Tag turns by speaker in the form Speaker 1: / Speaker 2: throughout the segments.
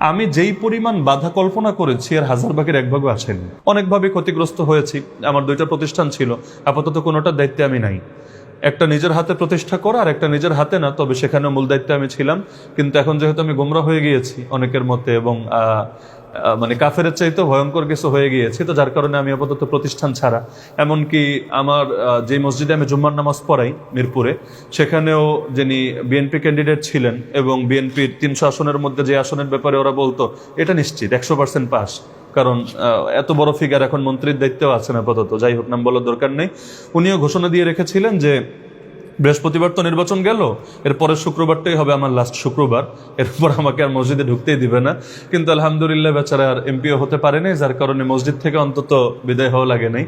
Speaker 1: আমি যেই পরিমাণ বাধা কল্পনা করেছি এর হাজার ভাগের এক ভাগও আসেনি। অনেকভাবে ক্ষতিগ্রস্ত হয়েছি। আমার দুইটা প্রতিষ্ঠান ছিল, আপাতত কোনোটার দায়িত্বে আমি নাই। একটা নিজের হাতে প্রতিষ্ঠা করা আর একটা নিজের হাতে না, তবে সেখানে মূল দায়িত্বে আমি ছিলাম। কিন্তু এখন যেহেতু আমি গোমরা হয়ে গিয়েছি অনেকের মতে এবং মানে কাফেরের চাইতে ভয়ঙ্কর কিছু হয়ে গিয়েছি, তো যার কারণে আমি আপাতত প্রতিষ্ঠান ছাড়া। এমনকি আমার যে মসজিদে আমি জুম্মার নামাজ পড়াই মিরপুরে, সেখানেও যিনি বিএনপি ক্যান্ডিডেট ছিলেন এবং বিএনপির 300 আসনের মধ্যে যে আসনের ব্যাপারে ওরা বলতো এটা নিশ্চিত 100% পাস, কারণ এত বড় ফিগার এখন মন্ত্রীর দায়িত্বেও আছেন আপাতত, যাই হোক নাম বলার দরকার নেই। উনিও ঘোষণা দিয়ে রেখেছিলেন যে বৃহস্পতিবার তো নির্বাচন গেল, এরপরের শুক্রবারটাই হবে আমার লাস্ট শুক্রবার, এরপর আমাকে আর মসজিদে ঢুকতেই দিবে না। কিন্তু আলহামদুলিল্লাহ বেচারা আর এমপিও হতে পারে নাই, যার কারণে মসজিদ থেকে অন্তত বিদায় হওয়া লাগে নাই।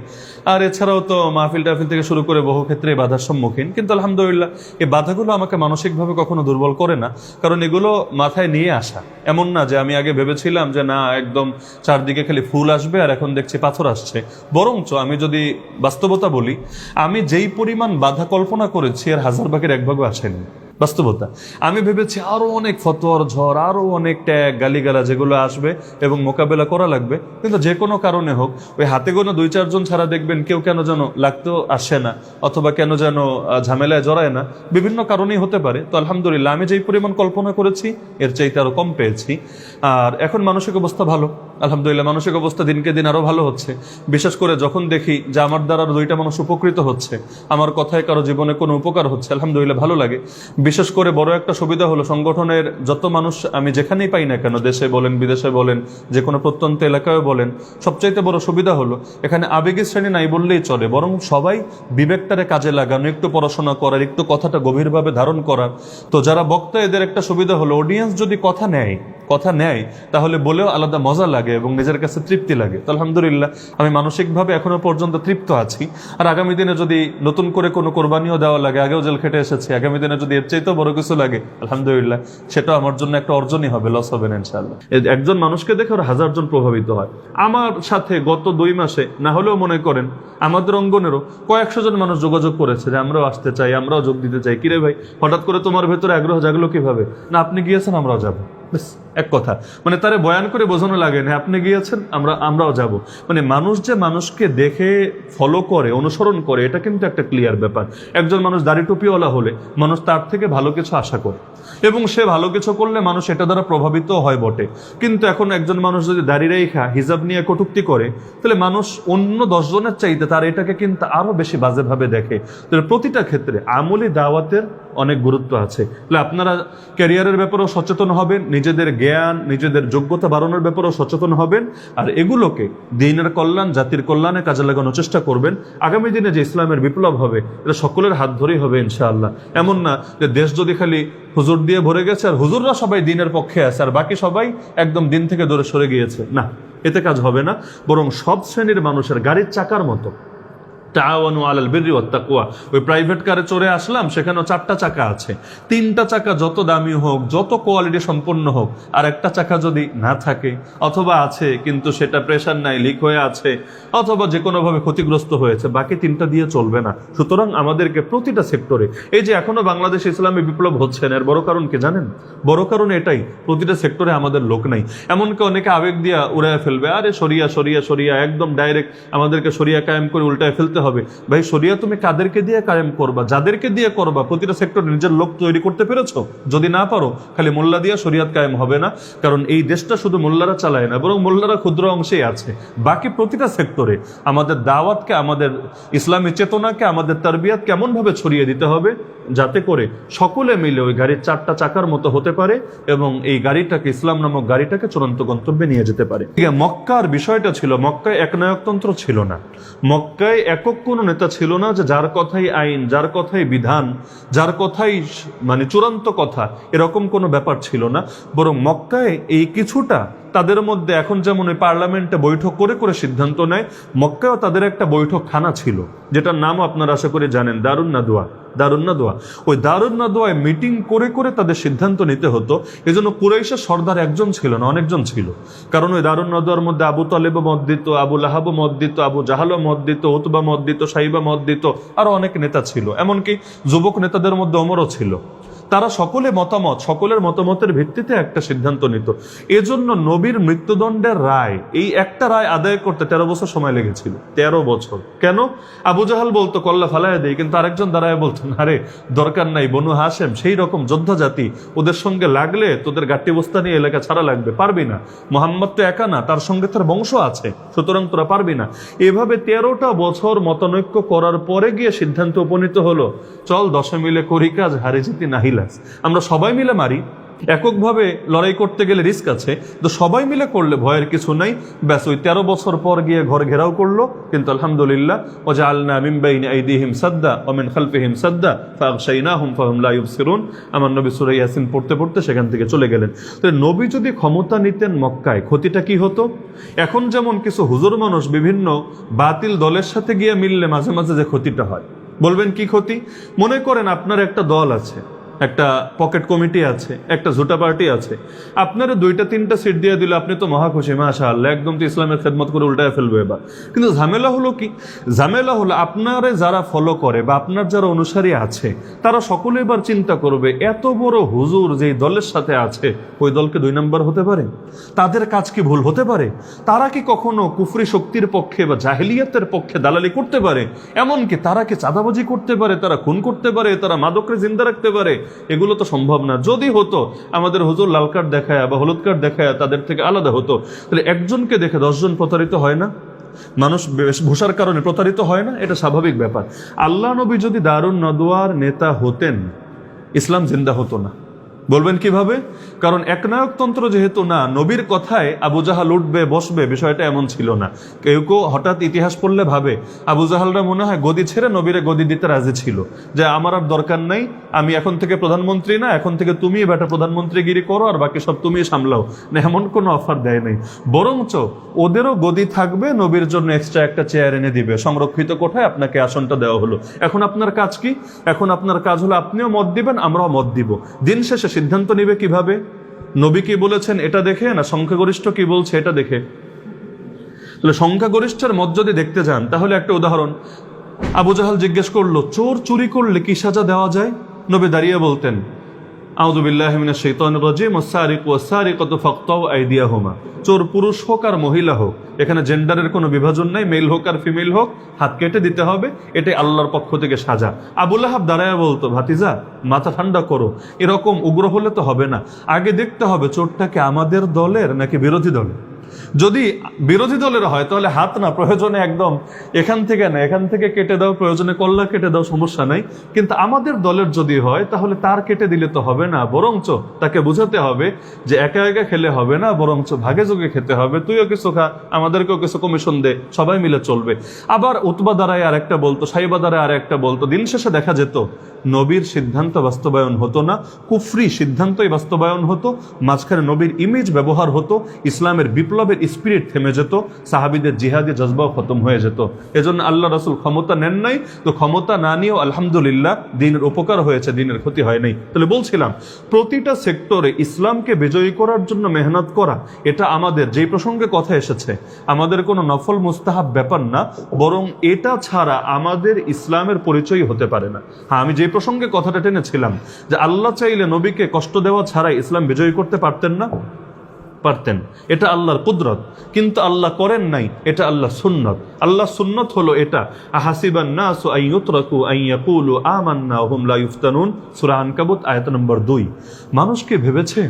Speaker 1: আর এছাড়াও তো মাহফিল টাহফিল থেকে শুরু করে বহু ক্ষেত্রে বাধার সম্মুখীন, কিন্তু আলহামদুলিল্লাহ এই বাধাগুলো আমাকে মানসিকভাবে কখনো দুর্বল করে না, কারণ এগুলো মাথায় নিয়ে আসা। এমন না যে আমি আগে ভেবেছিলাম যে না একদম চারদিকে খালি ফুল আসবে আর এখন দেখছি পাথর আসছে। বরঞ্চ আমি যদি বাস্তবতা বলি, আমি যেই পরিমাণ বাধা কল্পনা করেছি এর হাজার ভাগের এক ভাগও আসেনি। বাস্তবতা আমি ভেবেছি আরো অনেক ফতোয়ার ঝড়, আরো অনেক ট্যাগ গালিগালা যেগুলো আসবে এবং মোকাবেলা করা লাগবে, কিন্তু যে কোনো কারণে হোক ওই হাতে গোনা 2-4 জন ছাড়া দেখবেন কেউ কেন যেন লাগতেও আসে না, অথবা কেন যেন ঝামেলায় জড়ায় না। বিভিন্ন কারণেই হতে পারে। তো আলহামদুলিল্লাহ আমি যেই পরিমাণ কল্পনা করেছি এর চাইতে আরো কম পেয়েছি। আর এখন মানসিক অবস্থা ভালো, আলহামদুলিল্লাহ মানসিক অবস্থা দিনকে দিন আরো ভালো হচ্ছে। বিশেষ করে যখন দেখি যে আমার দ্বারা আরো 2টা মানুষ উপকৃত হচ্ছে, আমার কথায় কারো জীবনে কোনো উপকার হচ্ছে, আলহামদুলিল্লাহ ভালো লাগে। বিশেষ করে বড় একটা সুবিধা হলো সংগঠনের যত মানুষ আমি যেখানেই পাই না কেন, দেশে বলেন বিদেশে বলেন, যে কোনো প্রত্যন্ত এলাকায় বলেন, সবচাইতে বড় সুবিধা হলো এখানে আবেগী শ্রেণী নাই বললেই চলে, বরং সবাই বিবেকটারে কাজে লাগানো, একটু পড়াশোনা করার, একটু কথাটা গভীরভাবে ধারণ করার। তো যারা বক্তা এদের একটা সুবিধা হলো অডিয়েন্স যদি কথা নেয় তাহলে বলেও আলাদা মজা লাগে এবং নিজের কাছে তৃপ্তি লাগে। তো আলহামদুলিল্লাহ আমি মানসিকভাবে এখনো পর্যন্ত তৃপ্ত আছি। আর আগামী দিনে যদি নতুন করে কোনো কোরবানিও দেওয়া লাগে, আগেও জেল খেটে এসেছি, আগামী দিনে যদি এর চাইতেও বড় কিছু লাগে আলহামদুলিল্লাহ সেটা আমার জন্য একটা অর্জনই হবে, লস হবে না ইনশাআল্লাহ। একজন মানুষকে দেখে ওর 1000 জন প্রভাবিত হয়। আমার সাথে গত 2 মাসে না হলেও মনে করেন আমাদের অঙ্গনেরও কয়েকশো জন মানুষ যোগাযোগ করেছে যে আমরাও আসতে চাই, আমরাও যোগ দিতে চাই। কিরে ভাই হঠাৎ করে তোমার ভেতরে আগ্রহ জাগলো কিভাবে? না আপনি গিয়েছেন আমরাও যাবো, এক কথা। মানে তারে বয়ান করে বোঝানো লাগে না, আপনি গিয়েছেন আমরাও যাব। মানে মানুষ যে মানুষকে দেখে ফলো করে, অনুসরণ করে, এটা কিন্তু একটা ক্লিয়ার ব্যাপার। একজন মানুষ দাড়ি টুপিওয়ালা হলে মানুষ তার থেকে ভালো কিছু আশা করে এবং সে ভালো কিছু করলে মানুষ এটা দ্বারা প্রভাবিত হয় বটে। কিন্তু এখন একজন মানুষ যদি দাড়ি রেখা হিজাব নিয়ে কটূক্তি করে, তাহলে মানুষ অন্য 10 জনের চাইতে তার এটাকে কিন্তু আরো বেশি বাজেভাবে দেখে। তাহলে প্রতিটা ক্ষেত্রে আমলি দাওয়াতের অনেক গুরুত্ব আছে। তাহলে আপনারা ক্যারিয়ারের ব্যাপারেও সচেতন হবেন, নিজেদের জ্ঞান নিজেদের যোগ্যতা বাড়ানোর ব্যাপারেও সচেতন হবেন, আর এগুলোকে দ্বীনের কল্যাণ জাতির কল্যাণে কাজে লাগানোর চেষ্টা করবেন। আগামী দিনে যে ইসলামের বিপ্লব হবে এটা সকলের হাত ধরেই হবে ইনশাআল্লাহ। এমন না যে দেশ যদি খালি হুজুর দিয়ে ভরে গেছে আর হুজুররা সবাই দ্বীনের পক্ষে আছে আর বাকি সবাই একদম দ্বীন থেকে দূরে সরে গিয়েছে, না, এতে কাজ হবে না। বরং সব শ্রেণীর মানুষের গাড়ির চাকার মতো তাআওয়ানু আলাল বিররি ওয়াত তাকওয়া। ওই প্রাইভেট কারে চড়ে আসলাম, সেখানেও 4টা চাকা আছে। 3টা চাকা যত দামি হোক, যত কোয়ালিটি সম্পন্ন হোক, আর একটা চাকা যদি না থাকে অথবা আছে কিন্তু সেটা প্রেশার নাই, লিক হয়ে আছে, অথবা যে কোনোভাবে ক্ষতিগ্রস্ত হয়েছে, বাকি 3টা দিয়ে চলবে না। সুতরাং আমাদেরকে প্রতিটা সেক্টরে, এই যে এখনো বাংলাদেশ ইসলামী বিপ্লব হচ্ছে না, এর বড় কারণ কি জানেন? বড় কারণ এটাই, প্রতিটা সেক্টরে আমাদের লোক নাই। এমনকি অনেকে আবেগ দিয়া উড়ায় ফেলবে, আরে শরিয়া শরিয়া শরিয়া, একদম ডাইরেক্ট আমাদেরকে শরিয়া কায়েম করে উল্টায় ফেলতে হবে। ভাই শরিয়া তুমি কাদেরকে দিয়ে কায়েম করবা? যাদেরকে দিয়ে করবা প্রতিটা সেক্টর নিজের লোক তৈরি করতে পেরেছো? যদি না পারো খালি মোল্লা দিয়া শরিয়াত কায়েম হবে না, কারণ এই দেশটা শুধু মোল্লারা চালায় না, বরং মোল্লারা ক্ষুদ্র অংশেই আছে। বাকি প্রতিটা সেক্টরে আমাদের দাওয়াতকে, আমাদের ইসলামী চেতনাকে, আমাদের তারবিয়াত কেমন ভাবে ছড়িয়ে দিতে হবে যাতে করে সকলে মিলে ওই গাড়ির 4টা চাকার মতো হতে পারে এবং এই গাড়িটাকে, ইসলাম নামক গাড়িটাকে চূড়ান্ত গন্তব্যে নিয়ে যেতে পারে। ঠিক আছে, মক্কার বিষয়টা ছিল, মক্কায় একনায়কতন্ত্র ছিল না, মক্কায় একক কোনো নেতা ছিল না যে যার কথাই আইন, যার কথাই বিধান, যার কথাই মানে চূড়ান্ত কথা, এরকম কোনো ব্যাপার ছিল না। বরং মক্কায় এই কিছুটা তাদের মধ্যে, এখন যেমন ওই পার্লামেন্টে বৈঠক করে করে সিদ্ধান্ত নেয়, মক্কায়ও তাদের একটা বৈঠকখানা ছিল যেটার নাম আপনারা আশা করে জানেন, দারুন নাদওয়া। ওই দারুন নাদওয়ায় মিটিং করে করে তাদের সিদ্ধান্ত নিতে হতো। এই জন্য কুরাইশের সর্দার একজন ছিল না, অনেকজন ছিল। কারণ ওই দারুন নাদওয়ার মধ্যে আবু তালেবও মত দিত, আবু লাহাবও মত দিত, আবু জাহালও মত দিত, উতবা মত দিত, সাইবা মত দিত, আরো অনেক নেতা ছিল। এমনকি যুবক নেতাদের মধ্যে ওমরও ছিল। তারা সকলের মতামতের ভিত্তিতে একটা সিদ্ধান্ত নিত। এজন্য নবীর মৃত্যুদণ্ডের রায়, এই একটা রায় আদায় করতে 13 বছর সময় লেগেছিল। 13 বছর। কেন? আবু জাহাল বলতো কল্লা ফালায় দেয়, কিন্তু আরেকজন দাঁড়ায় বলতো না রে, দরকার নাই, বনু হাশেম সেই রকম যোদ্ধা জাতি, ওদের সঙ্গে লাগলে তোদের গাট্টি বস্তা নিয়ে এলাকা ছাড়া লাগবে, পারবি না। মোহাম্মদ তো একা না, তার সঙ্গে তার বংশ আছে, সুতরাং তোরা পারবি না। এভাবে 13টা বছর মতানৈক্য করার পরে গিয়ে সিদ্ধান্ত উপনীত হলো, চল 10 মিলে করি কাজ, হারি জিতি নাহিলাস। আমরা সবাই মিলে মারি, এককভাবে লড়াই করতে গেলে রিস্ক আছে, তো সবাই মিলে করলে ভয়ের কিছু নাই। ব্যাস ওই 13 বছর পর গিয়ে ঘর ঘেরাও করলো, কিন্তু আলহামদুলিল্লাহ ওয়াজআলনা মিন বাইনি আইদিহিম সাদ্দা ওয়া মিন খালফিহিম সাদ্দা ফাগশাইনাহুম ফাহুম লা ইউবসিরুন। আমার নবী সূরা ইয়াসিন পড়তে পড়তে সেখান থেকে চলে গেলেন। তো নবী যদি ক্ষমতা নিতেন মক্কায়, ক্ষতিটা কি হতো? এখন যেমন কিছু হুজুর মানুষ বিভিন্ন বাতিল দলের সাথে গিয়ে মিললে মাঝে মাঝে যে ক্ষতিটা হয়, বলবেন কি ক্ষতি? মনে করেন আপনার একটা দল আছে, একটা পকেট কমিটি আছে, একটা ঝুটা পার্টি আছে, আপনারা 2-3টা সিট দিয়ে দিলে আপনি তো মহা খুশি, মাশাআল্লাহ, একদম তো ইসলামের খেদমত করে উল্টায় ফেলবে এবার। কিন্তু ঝামেলা হলো কি? ঝামেলা হলো আপনারে যারা ফলো করে বা আপনার যারা অনুসারী আছে, তারা সকলে এবার চিন্তা করবে, এত বড় হুজুর যেই দলের সাথে আছে, ওই দলকে 2 নম্বর হতে পারে? তাদের কাজ কি ভুল হতে পারে? তারা কি কখনো কুফরি শক্তির পক্ষে বা জাহেলিয়াতের পক্ষে দালালি করতে পারে? এমনকি তারা কি চাঁদাবাজি করতে পারে? তারা খুন করতে পারে? তারা মাদকরে জিন্দা রাখতে পারে? এগুলো তো সম্ভব না। যদি হতো আমাদের হুজুর লাল কার্ড দেখায় বা হলুদ কার্ড দেখায় তাদের থেকে আলাদা হতো, তাহলে একজনকে দেখে 10 জন প্রতারিত হয় না? মানুষ ভূষার কারণে প্রতারিত হয় না? এটা স্বাভাবিক ব্যাপার। আল্লাহ নবী যদি দারুন নদওয়ার নেতা হতেন, ইসলাম জিন্দা হতো না। বলবেন কিভাবে? কারণ একনায়কতন্ত্র যেহেতু না, নবীর কথায় আবু জাহাল উঠবে বসবে, বিষয়টা এমন ছিল না। কেউ কেউ হঠাৎ ইতিহাস পড়লে ভাবে আবু জাহালরা মনে হয় গদি ছেড়ে নবীরে গদি দিতে রাজি ছিল, যে আমার আর দরকার নাই, আমি এখন থেকে প্রধানমন্ত্রী না, এখন থেকে তুমি বেটা প্রধানমন্ত্রীগিরি করো আর বাকি সব তুমি সামলাও না, এমন কোনো অফার দেয় নাই। বরঞ্চ ওদেরও গদি থাকবে, নবীর জন্য এক্সট্রা একটা চেয়ার এনে দিবে, সংরক্ষিত কোঠায় আপনাকে আসনটা দেওয়া হলো। এখন আপনার কাজ কি? এখন আপনার কাজ হলো আপনিও মত দিবেন, আমরাও মত দিব। দিন শেষে সিদ্ধান্ত নিবে কিভাবে? নবী কি বলেছেন এটা দেখে, না সংখ্যাগরিষ্ঠ কি বলছে এটা দেখে? তাহলে সংখ্যাগরিষ্ঠের মত যদি দেখতে যান, তাহলে একটা উদাহরণ, আবু জাহাল জিজ্ঞেস করলো চোর চুরি করলে কি সাজা দেওয়া যায়? নবী দাঁড়িয়ে বলতেন আউযু বিল্লাহি মিনাশ শাইতানির রাজিম ওয়াস-সারিকু ওয়াস-সারিকাতু ফাকতাউ আইদিয়াহুমা। চোর পুরুষ হোক আর মহিলা হোক, এখানে জেন্ডারের কোনো বিভাজন নাই, মেল হোক আর ফিমেল হোক, হাত কেটে দিতে হবে, এটাই আল্লাহর পক্ষ থেকে সাজা। আবু লাহাব দাঁড়ায় বলতো, ভাতিজা মাথা ঠান্ডা করো, এরকম উগ্র হলে তো হবে না, আগে দেখতে হবে চোরটাকে আমাদের দলের নাকি বিরোধী দলের। যদি বিরোধী দলের হয় তাহলে হাত না, প্রয়োজনে একদম এখান থেকে না, এখান থেকে কেটে দাও, প্রয়োজনে কল্লা কেটে দাও, সমস্যা নাই। কিন্তু আমাদের দলের যদি হয় তাহলে তার কেটে দিলে তো হবে না, বরঞ্চ তাকে বুঝাতে হবে যে একা একা খেলে হবে না, বরঞ্চ ভাগে যোগে খেতে হবে, তুইও কিছু খা, আমাদেরকেও কিছু কমিশন দে, সবাই মিলে চলবে। আবার উতবা দ্বারায় আর একটা বলতো, সাইবা দ্বারায় আর একটা বলতো। দিন শেষে দেখা যেত নবীর সিদ্ধান্ত বাস্তবায়ন হতো না, কুফরি সিদ্ধান্তই বাস্তবায়ন হতো, মাঝখানে নবীর ইমেজ ব্যবহার হতো, ইসলামের বিপ্লবের স্পিরিট থেমে যেত, সাহাবীদের জিহাদি জজবাও খতম হয়ে যেত। এজন্য আল্লাহ রাসূল ক্ষমতা নেন নাই, তো ক্ষমতা না নিয়েও আলহামদুলিল্লাহ দিনের উপকার হয়েছে, দিনের ক্ষতি হয় নাই। তাহলে বলছিলাম প্রতিটা সেক্টরে ইসলামকে বিজয়ী করার জন্য মেহনত করা, এটা আমাদের যেই প্রসঙ্গে কথা এসেছে, আমাদের কোনো নফল মুস্তাহাব ব্যাপার না, বরং এটা ছাড়া আমাদের ইসলামের পরিচয় হতে পারে না। হ্যাঁ, আমি যে প্রসঙ্গে কথাটা টেনেছিলাম যে আল্লাহ চাইলে নবীকে কষ্ট দেওয়া ছাড়াই ইসলাম বিজয়ী করতে পারতেন না? পারতেন। এটা আল্লাহর কুদরত, কিন্তু আল্লাহ করেন নাই, এটা আল্লাহ সুন্নত। আল্লাহ সুন্নত হলো এটা, আহাসিবান নাসু আন ইউতরাকু আন ইয়াকুলু আমান্না ওয়া হুম লা ইফতানুন, সূরা আনকাবুত আয়াত নম্বর 2। মানুষ কি ভেবেছে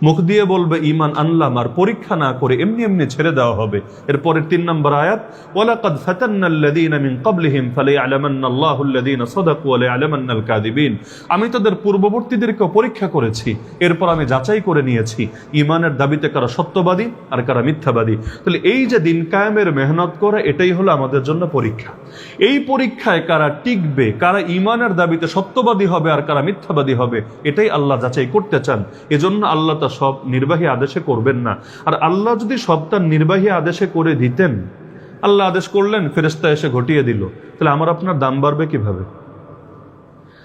Speaker 1: মুখ দিয়ে বলবে ঈমান আনলাম আর পরীক্ষা না করে এমনি এমনি ছেড়ে দেওয়া হবে? এরপরের 3 নম্বর আয়াত, ওয়ালাকাদ ফাতান্নাল্লাযীনা মিন ক্বাবলিহিম ফালায়ালামান্নাল্লাহুল্লাযীনা সাদাকু ওয়া লায়ালামান্নাল কাযিবিন। আমি তাদের পূর্ববর্তীদেরকে পরীক্ষা করেছি, এরপর আমি যাচাই করে নিয়েছি ঈমানের দাবিতে কারা সত্যবাদী আর কারা মিথ্যাবাদী। তাহলে এই যে দিন কায়েমের মেহনত করা, এটাই হলো আমাদের জন্য পরীক্ষা। এই পরীক্ষায় কারা টিকবে, কারা ঈমানের দাবিতে সত্যবাদী হবে আর কারা মিথ্যাবাদী হবে, এটাই আল্লাহ যাচাই করতে চান। এজন্য আল্লাহ তা সব নির্বাহী আদেশে করবেন না। আর আল্লাহ যদি সব তার নির্বাহী আদেশে করে দিতেন, আল্লাহ আদেশ করলেন, ফেরেশতা এসে ঘটিয়ে দিল, তাহলে আমার আপনার দাম বাড়বে কিভাবে?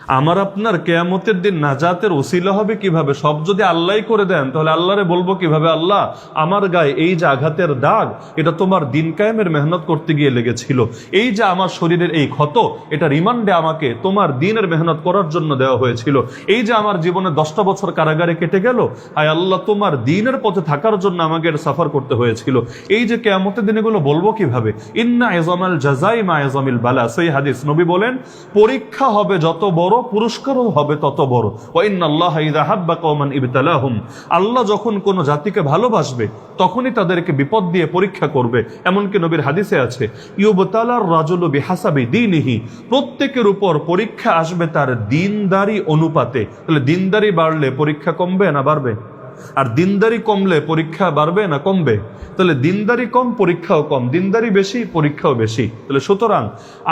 Speaker 1: আমার আপনার কিয়ামতের দিন নাজাতের ওসিলা হবে কিভাবে? সব যদি আল্লাহই করে দেন, তাহলে আল্লাহরে বলবো কিভাবে, আল্লাহ আমার গায়ে এই যে আঘাতের দাগ, এটা তোমার দিন কায়েমের মেহনত করতে গিয়ে লেগেছিল। এই যে আমার শরীরের এই ক্ষত, এটা রিমান্ডে আমাকে তোমার দিনের মেহনত করার জন্য দেওয়া হয়েছিল। এই যে আমার জীবনে 10টা বছর কারাগারে কেটে গেল, আয় আল্লাহ তোমার দিনের পথে থাকার জন্য আমাকে এটা সাফার করতে হয়েছিল। এই যে কিয়ামতের দিন এগুলো বলবো কিভাবে? ইন্না ইজামাল জাযাই মা ইজামিল বালা, সেই হাদিস। নবী বলেন পরীক্ষা হবে যত বড়, পুরস্কারও হবে তত বড়। ওয়া ইন্নাল্লাহা ইযা হাব্বা কওমান ইবতালাহুম, আল্লাহ যখন কোন জাতিকে ভালোবাসবে তখনই তাদেরকে বিপদ দিয়ে পরীক্ষা করবে। এমনকি নবীর হাদিসে আছে ইউবতালার রাজুলু বিহাসাবি দীনিহি, প্রত্যেকের উপর পরীক্ষা আসবে তার দিনদারি অনুপাতে। তাহলে দিনদারি বাড়লে পরীক্ষা কমবে না বাড়বে? আর দিনদারি কমলে পরীক্ষা বাড়বে না কমবে? তাহলে দিনদারি কম, পরীক্ষাও কম, দিনদারি বেশি, পরীক্ষাও বেশি। তাহলে সুতরাং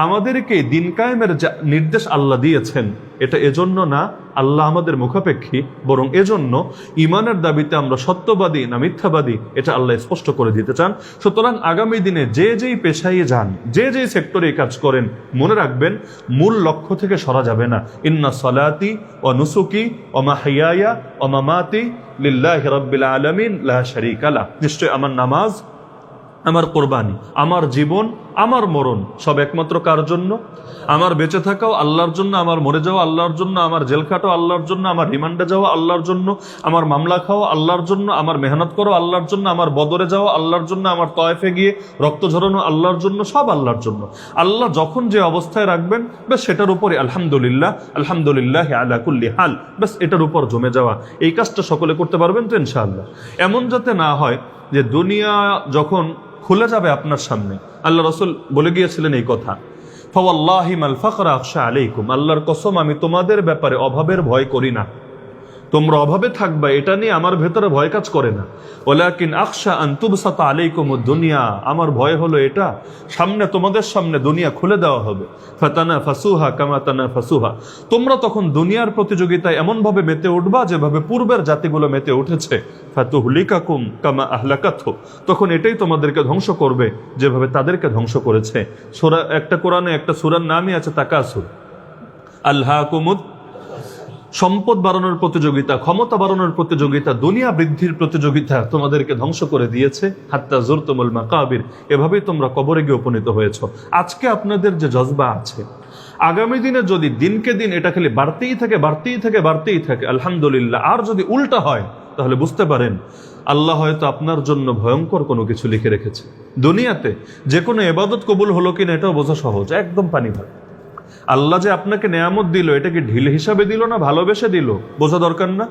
Speaker 1: আমাদেরকে দিন কায়েমের যা নির্দেশ আল্লাহ দিয়েছেন, এটা এজন্য না আল্লাহ আমাদের মুখাপেক্ষী, বরং এজন্য ইমানের দাবিতে আমরা সত্যবাদী না মিথ্যাবাদী, এটা আল্লাহ স্পষ্ট করে দিতে চান। সুতরাং আগামী দিনে যে যেই পেশায় যান, যে যেই সেক্টরে কাজ করেন, মনে রাখবেন মূল লক্ষ্য থেকে সরা যাবে না। ইন্না সলাতি ওয়া নুসুকি ওয়া মাহইয়ায়া ওয়া মামাতি লিল্লাহি রাব্বিল আলামিন লা শারীকা লাহ, নিশ্চয় আমার নামাজ, আমার কোরবানি, আমার জীবন, আমার মরণ সব একমাত্র কার জন্য? আমার বেঁচে থাকাও আল্লাহর জন্য, আমার মরে যাওয়া আল্লাহর জন্য, আমার জেল খাটাও আল্লাহর জন্য, আমার রিমান্ডে যাওয়া আল্লাহর জন্য, আমার মামলা খাওয়া আল্লাহর জন্য, আমার মেহনত করো আল্লাহর জন্য, আমার বদরে যাওয়া আল্লাহর জন্য, আমার তয়েফে গিয়ে রক্ত ঝরানো আল্লাহর জন্য, সব আল্লাহর জন্য। আল্লাহ যখন যে অবস্থায় রাখবেন, বেশ সেটার উপরে আলহামদুলিল্লাহ, আলহামদুলিল্লাহ আলা কুল্লি হাল, বেশ এটার উপর জমে যাওয়া। এই কাজটা সকলে করতে পারবেন তো ইনশাআল্লাহ? এমন যাতে না হয় যে দুনিয়া যখন খুলে যাবে আপনার সামনে, আল্লাহ রাসূল বলে গিয়েছিলেন এই কথা, ফাওয়াল্লাহি মাল ফাকরা আখশা আলাইকুম, আল্লাহর কসম আমি তোমাদের ব্যাপারে অভাবের ভয় করি না। তোমরা অভাবে থাকবা এটা নিয়ে আমার ভেতরে ভয় কাজ করে না। ওয়ালাকিন আখশা আন তুবসাতা আলাইকুমুদ দুনিয়া, আমার ভয় হলো এটা, সামনে তোমাদের সামনে দুনিয়া খুলে দেওয়া হবে। ফাতানাফাসুহা কামা তানাফাসুহা, তোমরা তখন দুনিয়ার প্রতিযোগিতায় এমন ভাবে মেতে উঠবা যেভাবে পূর্বের জাতিগুলো মেতে উঠেছে। ফাতুহলিকাকুম কামা আহলাকাতহু, তখন এটাই তোমাদেরকে ধ্বংস করবে যেভাবে তাদেরকে ধ্বংস করেছে। সূরা, একটা কোরআনে একটা সূরার নামই আছে তাকাসুর, আল্লাহকুমুদ, সম্পদ বাড়ানোর প্রতিযোগিতা, ক্ষমতা বাড়ানোর প্রতিযোগিতা, দুনিয়া বৃদ্ধির প্রতিযোগিতা তোমাদেরকে ধ্বংস করে দিয়েছে। হাত্তা যুরতুমুল মাকাবির, এভাবেই তোমরা কবরে গিয়ে উপনীত হয়েছ। আজকে আপনাদের যে জজবা আছে, আগামী দিনে যদি দিনকে দিন এটা খালি বাড়তেই থাকে বাড়তেই থাকে বাড়তেই থাকে, আলহামদুলিল্লাহ। আর যদি উল্টা হয় তাহলে বুঝতে পারেন আল্লাহ হয়তো আপনার জন্য ভয়ঙ্কর কোনো কিছু লিখে রেখেছে। দুনিয়াতে যে কোনো ইবাদত কবুল হলো কিনা এটাও বোঝা সহজ, একদম পানি ভাত। আল্লাহ যে আপনাকে নেয়ামত দিল, এটা কি ঢিল হিসাবে দিল না ভালোবেসে দিল? বোঝা দরকার না?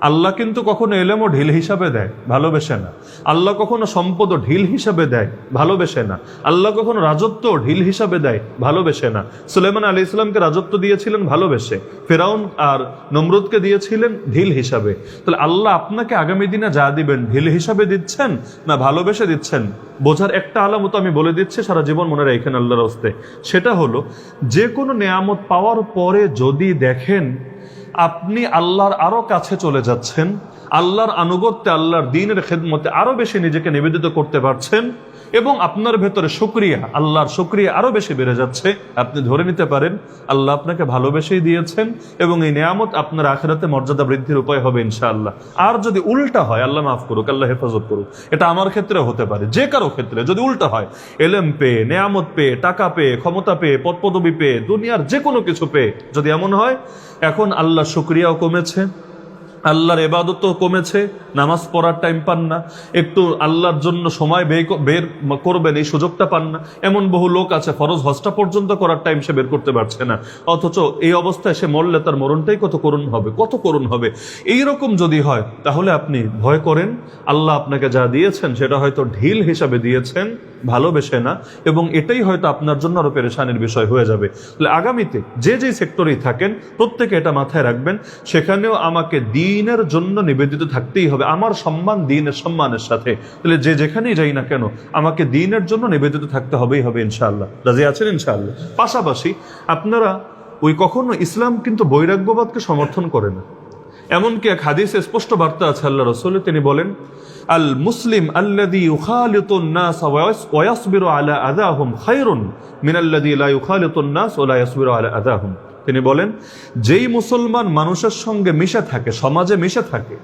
Speaker 1: আল্লাহ কিন্তু কখনো এলেমও ঢিল হিসাবে দেয়, ভালোবেসে না। আল্লাহ কখনো সম্পদও ঢিল হিসাবে দেয়, ভালোবেসে না। আল্লাহ কখনো রাজত্ব ঢিল হিসাবে দেয়, ভালোবেসে না। সুলাইমান আলাইহিস সালামকে রাজত্ব দিয়েছিলেন ভালোবেসে, ফেরাউন আর নমরুদকে দিয়েছিলেন ঢিল হিসাবে। তাহলে আল্লাহ আপনাকে আগামী দিনে যা দিবেন ঢিল হিসাবে দিচ্ছেন না ভালোবেসে দিচ্ছেন, বোঝার একটা আলামত আমি বলে দিচ্ছি, সারা জীবন মনে রাখেন আল্লাহর হস্তে। সেটা হলো যে কোনো নেয়ামত পাওয়ার পরে যদি দেখেন আপনি আল্লাহর আরো কাছে চলে যাচ্ছেন, আল্লাহর আনুগত্যে, আল্লাহর দ্বীনের খেদমতে আরো বেশি নিজেকে নিবেদিত করতে পারছেন, এবং আপনার ভেতরে শুকরিয়া, আল্লাহর শুকরিয়া আরো বেশি বেড়ে যাচ্ছে, আপনি ধরে নিতে পারেন আল্লাহ আপনাকে ভালোবেসেই দিয়েছেন, এবং এই নিয়ামত আপনার আখিরাতে মর্যাদা বৃদ্ধির উপায় হবে ইনশাআল্লাহ। আর যদি উল্টা হয়, আল্লাহ মাফ করুক, আল্লাহ হেফাজত করুক, এটা আমার ক্ষেত্রে হতে পারে, যে কারো ক্ষেত্রে যদি উল্টা হয়, এলেম পেয়ে, নিয়ামত পেয়ে, টাকা পেয়ে, ক্ষমতা পেয়ে, পদপদবি পেয়ে, দুনিয়ার যে কোনো কিছু পেয়ে যদি এমন হয় এখন আল্লাহ শুকরিয়াও কমেছে, আল্লাহর ইবাদতও কমেছে, নামাজ পড়ার টাইম পান না, একটু আল্লাহর জন্য সময় বের করবেন এই সুযোগটা পান না, এমন বহু লোক আছে ফরজ হজটা পর্যন্ত করার টাইম সে বের করতে পারছে না। অথচ এই অবস্থায় সে মরলে তার মরণটাই কত করুণ হবে, কত করুণ হবে। এইরকম যদি হয় তাহলে আপনি ভয় করেন আল্লাহ আপনাকে যা দিয়েছেন সেটা হয়তো ঢিল হিসাবে দিয়েছেন, ভালোবেসে না, এবং এটাই হয়তো আপনার জন্য আরো পেরেশানির বিষয় হয়ে যাবে। তাহলে আগামীতে যে যে সেক্টরেই থাকেন প্রত্যেকে এটা মাথায় রাখবেন, সেখানেও আমাকে দ্বীনের জন্য নিবেদিত থাকতেই হবে, আমার সম্মান দ্বীনের সম্মানের সাথে। তাহলে যে যেখানেই যাই না কেন আমাকে দ্বীনের জন্য নিবেদিত থাকতে হবেই হবে ইনশাআল্লাহ। রাজি আছেন ইনশাআল্লাহ? পাশাপাশি আপনারা ওই কখনো ইসলাম কিন্তু বৈরাগ্যবাদকে সমর্থন করে না। এমনকি এক হাদিসে স্পষ্ট বার্তা আছে আল্লাহ রাসূল, তিনি বলেন আল মুসলিম আল্লাযী ইউখালিতুন নাস ওয়া ইয়াসবিরু আলা আযাহুম খায়রুন মিনাল্লাযী লা ইউখালিতুন নাস ওয়া লা ইয়াসবিরু আলা আযাহুম। তিনি বলেন, যেই মুসলমান মানুষের সঙ্গে মিশে থাকে, সমাজে মিশে থাকে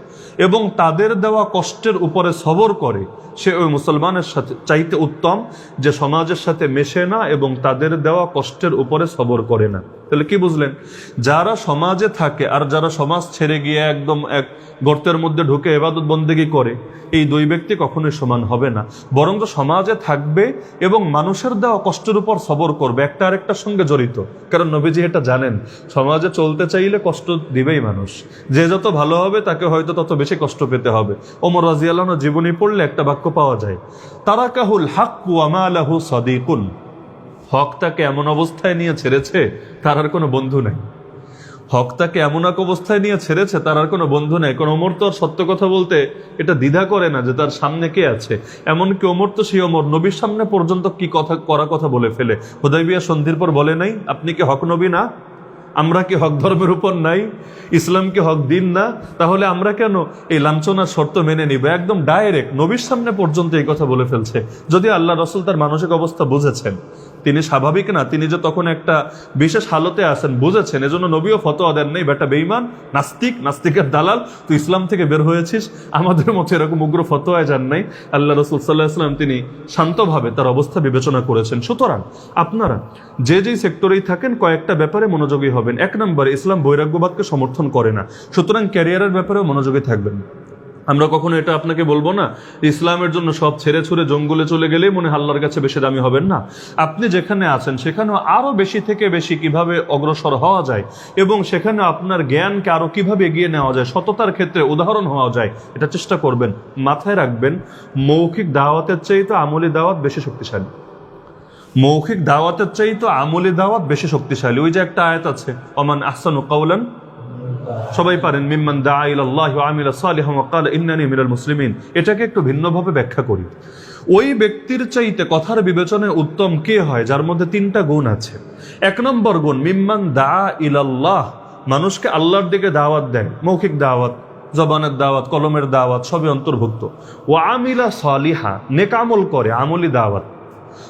Speaker 1: এবং তাদের দেওয়া কষ্টের উপরে সবর করে, সে ওই মুসলমানের সাথে চাইতে উত্তম যে সমাজের সাথে মেশে না এবং তাদের দেওয়া কষ্টের উপরে সবর করে না। তাহলে কি বুঝলেন? যারা সমাজে থাকে আর যারা সমাজ ছেড়ে গিয়ে একদম এক গর্তের মধ্যে ঢুকে ইবাদত বন্দেগী করে, এই দুই ব্যক্তি কখনোই সমান হবে না। বরং সমাজে থাকবে এবং মানুষের দেওয়া কষ্টের উপর সবর করবে, একটা আরেকটার সঙ্গে জড়িত। কারণ নবীজি এটা জানেন, সমাজে চলতে চাইলে কষ্ট দিবেই মানুষ। যে যত ভালো হবে তাকে হয়তো তত বেশি কষ্ট পেতে হবে। ওমর রাদিয়াল্লাহু আনহু জীবনী পড়লে একটা বাক্য পাওয়া যায়, তারাকাহুল হাক্কু ওয়া মা লাহু সাদিকুন। হক তাকে এমন অবস্থায় নিয়ে ছেড়েছে তার আর কোনো বন্ধু নাই। হক তাকে এমন এক অবস্থায় নিয়ে ছেড়েছে তার আর কোনো বন্ধু নেই। কোন ওমর তো আর সত্য কথা বলতে এটা দ্বিধা করে না যে তার সামনে কে আছে। এমনকি ওমর তো সেই ওমর নবীর সামনে পর্যন্ত কি কথা বলে ফেলে। হুদাইবিয়া সন্ধির পর বলে নাই, আপনি কি হক নবী না? আমরা কি হক ধর্মের উপর নাই? ইসলাম কি হক দিন না? তাহলে আমরা কেন এই লাঞ্ছনার শর্ত মেনে নিব? একদম ডাইরেক্ট নবীর সামনে পর্যন্ত এই কথা বলে ফেলছে। যদি আল্লাহ রাসূল তার মানসিক অবস্থা বুঝেছেন, তিনি স্বাভাবিক না, তিনি যে তখন একটা বিশেষ হালতে আছেন বুঝেছেন, এজন্য নবীও ফতোয়া দেন নাই, বেটা বেঈমান, নাস্তিক, নাস্তিকের দালাল, তুই ইসলাম থেকে বের হয়েছিস, আমাদের মতো এরকম উগ্র ফতোয়ায় যান নাই। আল্লাহ রাসূল সাল্লাল্লাহু আলাইহি ওয়াসাল্লাম তিনি শান্তভাবে তার অবস্থা বিবেচনা করেছেন। সুতরাং আপনারা যে যেই সেক্টরেই থাকেন কয়েকটা ব্যাপারে মনোযোগী হবেন। এক নম্বরে, ইসলাম বৈরাগ্যবাদকে সমর্থন করে না, সুতরাং ক্যারিয়ারের ব্যাপারেও মনোযোগী থাকবেন। আমরা কখনো এটা আপনাকে বলবো না ইসলামের জন্য সব ছেড়ে ছুড়ে জঙ্গলে চলে গেলেই মনে আল্লাহর কাছে বেশি দামি হবেন না। আপনি যেখানে আছেন সেখানেও আরো বেশি থেকে বেশি কিভাবে অগ্রসর হওয়া যায় এবং সেখানে আপনার জ্ঞানকে আরো কিভাবে এগিয়ে নেওয়া যায়, সততার ক্ষেত্রে উদাহরণ হওয়া যায়, এটা চেষ্টা করবেন। মাথায় রাখবেন, মৌখিক দাওয়াতের চাইতে আমলি দাওয়াত বেশি শক্তিশালী। মৌখিক দাওয়াতের চাইতে আমলি দাওয়াত বেশি শক্তিশালী। ওই যে একটা আয়াত আছে, ওমান আহসানু কাওলান, সবাই পারেন, মিম্মান দাআ ইলাল্লাহি ওয়া আমিলা সালিহান ওয়া ক্বালা ইন্নানী মিনাল মুসলিমিন। এটাকে একটু ভিন্নভাবে ব্যাখ্যা করি। ওই ব্যক্তির চাইতে কথার বিবেচনায় উত্তম কে হয় যার মধ্যে তিনটা গুণ আছে। এক নম্বর গুণ, মিম্মান দাআ ইলাল্লাহ, মানুষকে আল্লাহর দিকে দাওয়াত দেয়। মৌখিক দাওয়াত, জবানের দাওয়াত, কলমের দাওয়াত সবই অন্তর্ভুক্ত। ওয়া আমিলা সালিহা, নেক আমল করে, আমলি দাওয়াত।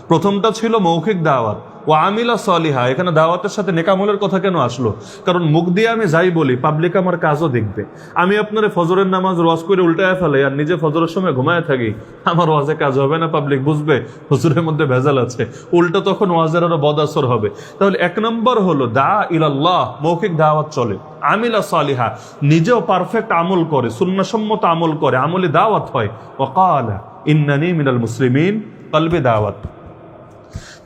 Speaker 1: প্রথমটা ছিল মৌখিক দাওয়াত, ও আমিলা সলিহা। এখানে দাওয়াতের সাথে নেকামলের কথা কেন আসলো? কারণ মুখ দিয়ে আমি যাই বলি, পাবলিক আমার কাজও দেখবে। আমি আপনার ফজরের নামাজ ওয়াজ করে উল্টায় ফেলে আর নিজে ফজরের সময় ঘুমায় থাকি, আমার ওয়াজে কাজ হবে না, পাবলিক বুঝবে হুজুরের মধ্যে ভেজাল আছে, উল্টা তখন ওয়াজের আরো বদাসর হবে। তাহলে এক নম্বর হলো দা ইলাল্লাহ, মৌখিক দাওয়াত চলে। আমিলা সালিহা, নিজেও পারফেক্ট আমল করে, সুন্নাহসম্মত আমল করে, আমলি দাওয়াত হয়। ওয়া ক্বালা ইন্নানী মিনাল মুসলিমিন, কলবে দাওয়াত।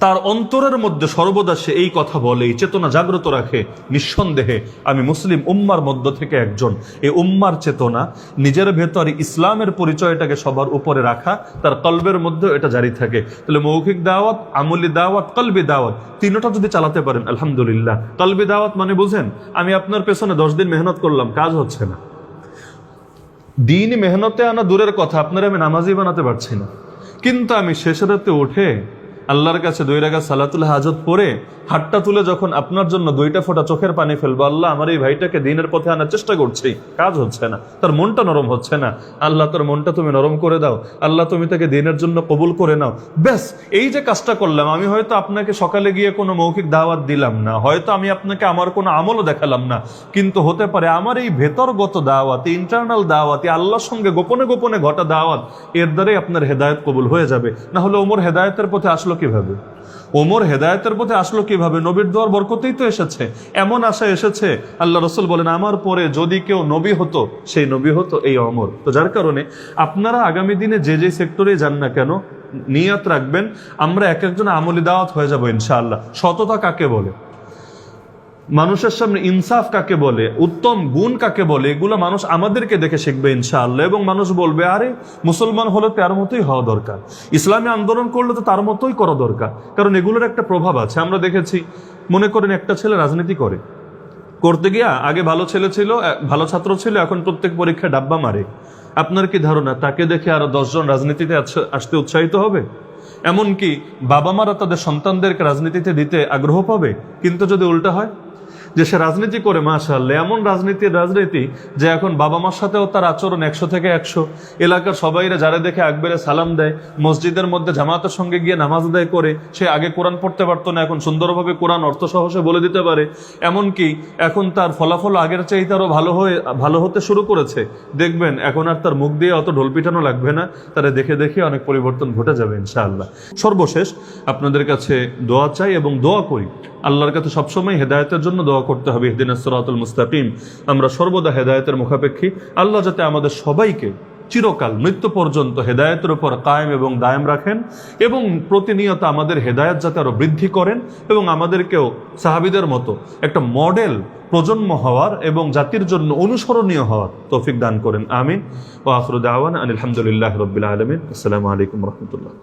Speaker 1: তার অন্তরের মধ্যে সর্বদা সে এই কথা বলে, এই চেতনা জাগ্রত রাখে, নিঃসন্দেহে আমি মুসলিম উম্মার মধ্য থেকে একজন। এই উম্মার চেতনা, নিজের ভেতরে ইসলামের পরিচয়টাকে সবার উপরে রাখা, তার কলবের মধ্যে এটা জারি থাকে। তাহলে মৌখিক দাওয়াত, আমলি দাওয়াত, কলবি দাওয়াত, তিনটা যদি চালাতে পারেন আলহামদুলিল্লাহ। কলবি দাওয়াত মানে বুঝেন, আমি আপনার পেছনে 10 দিন মেহনত করলাম, কাজ হচ্ছে না। দিন মেহনতে আনা দূরের কথা, আপনারা আমি নামাজি বানাতে পারছি না, কিন্তু আমি শেষ রাতে উঠে আল্লাহর কাছে 2 রাকাত সালাতুল হাজত পড়ে হাতটা তুলে যখন আপনার জন্য 2টা ফোঁটা চোখের পানি ফেলবো, আল্লাহ আমার এই ভাইটাকে দিনের পথে আনার চেষ্টা করছি, কাজ হচ্ছে না, তার মনটা নরম হচ্ছে না, আল্লাহ তার মনটা তুমি নরম করে দাও, আল্লাহ তুমি তাকে দিনের জন্য কবুল করে নাও। ব্যাস, এই যে কাজটা করলাম, আমি হয়তো আপনাকে সকালে গিয়ে কোনো মৌখিক দাওয়াত দিলাম না, হয়তো আমি আপনাকে আমার কোনো আমলও দেখালাম না, কিন্তু হতে পারে আমার এই ভেতরগত দাওয়াত, ইন্টারনাল দাওয়াত, আল্লাহর সঙ্গে গোপনে গোপনে ঘটা দাওয়াত, এর দ্বারাই আপনার হেদায়েত কবুল হয়ে যাবে। না হলে ওমর হেদায়েতের পথে আসলো কিভাবে? ওমর হেদায়েতের পথে আসলো কিভাবে? নবীর দোয়ার বরকতেই তো এসেছে। এমন আশা এসেছে, আল্লাহ রাসূল বলেন, আমার পরে যদি কেউ নবী হতো, সেই নবী হতো এই ওমর। তো যার কারণে আপনারা আগামী দিনে যে যে সেক্টরে যান না কেন, নিয়ত রাখবেন আমরা এক একজন আমলি দাওয়াত হয়ে যাব ইনশাআল্লাহ। সততা কাকে বলে, মানুষের সামনে ইনসাফ কাকে বলে, উত্তম গুণ কাকে বলে, এগুলো মানুষ আমাদেরকে দেখে শিখবে ইনশাআল্লাহ। এবং মানুষ বলবে, আরে মুসলমান হলে তার মতোই হওয়া দরকার, ইসলামী আন্দোলন করলে তো তার মতোই করা দরকার। কারণ এগুলোর একটা প্রভাব আছে। আমরা দেখেছি, মনে করেন একটা ছেলে রাজনীতি করতে গিয়া আগে ভালো ছেলে ছিল, ভালো ছাত্র ছিল, এখন প্রত্যেক পরীক্ষায় ডাব্বা মারে। আপনার কি ধারণা তাকে দেখে আরো 10 জন রাজনীতিতে আসতে উৎসাহিত হবে? এমনকি বাবা মারা তাদের সন্তানদেরকে রাজনীতিতে দিতে আগ্রহ পাবে? কিন্তু যদি উল্টা হয়, যে সে রাজনীতি করে, মাশাআল্লাহ, এমন রাজনীতি যে এখন বাবা মার সাথেও তার আচরণ 100 থেকে 100। এলাকার সবাইরা যারা দেখে আকবারে সালাম দেয়, মসজিদের মধ্যে জামাতের সঙ্গে গিয়ে নামাজ আদায় করে। সে আগে কোরআন পড়তে পারতো না, এখন সুন্দরভাবে কোরআন অর্থ সহসে বলে দিতে পারে। এমনকি এখন তার ফলাফল আগের চাইতে আরো ভালো হতে শুরু করেছে। দেখবেন এখন আর তার মুখ দিয়ে অত ঢোল পিটানো লাগবে না, তারা দেখে দেখে অনেক পরিবর্তন ঘটে যাবে ইনশাআল্লাহ। সর্বশেষ আপনাদের কাছে দোয়া চাই এবং দোয়া করি, আল্লাহর কাছে সবসময় হেদায়েতের জন্য দোয়া করতে হবে, ইহদিনাস সিরাতাল মুস্তাকিম। আমরা সর্বদা হেদায়েতের মুখাপেক্ষী। আল্লাহ যাতে আমাদের সবাইকে চিরকাল মৃত্যু পর্যন্ত হেদায়েতের উপর কায়েম এবং দায়েম রাখেন, এবং প্রতিনিয়ত আমাদের হেদায়েত যাতে আরো বৃদ্ধি করেন, এবং আমাদেরকেও সাহাবীদের মতো একটা মডেল প্রজন্ম হওয়ার এবং জাতির জন্য অনুসরণীয় হওয়ার তৌফিক দান করেন। আমিন। ওয়া আখিরু দাওয়ানা আনিল হামদুলিল্লাহি রাব্বিল আলামিন। আসসালামু আলাইকুম ওয়া রাহমাতুল্লাহ।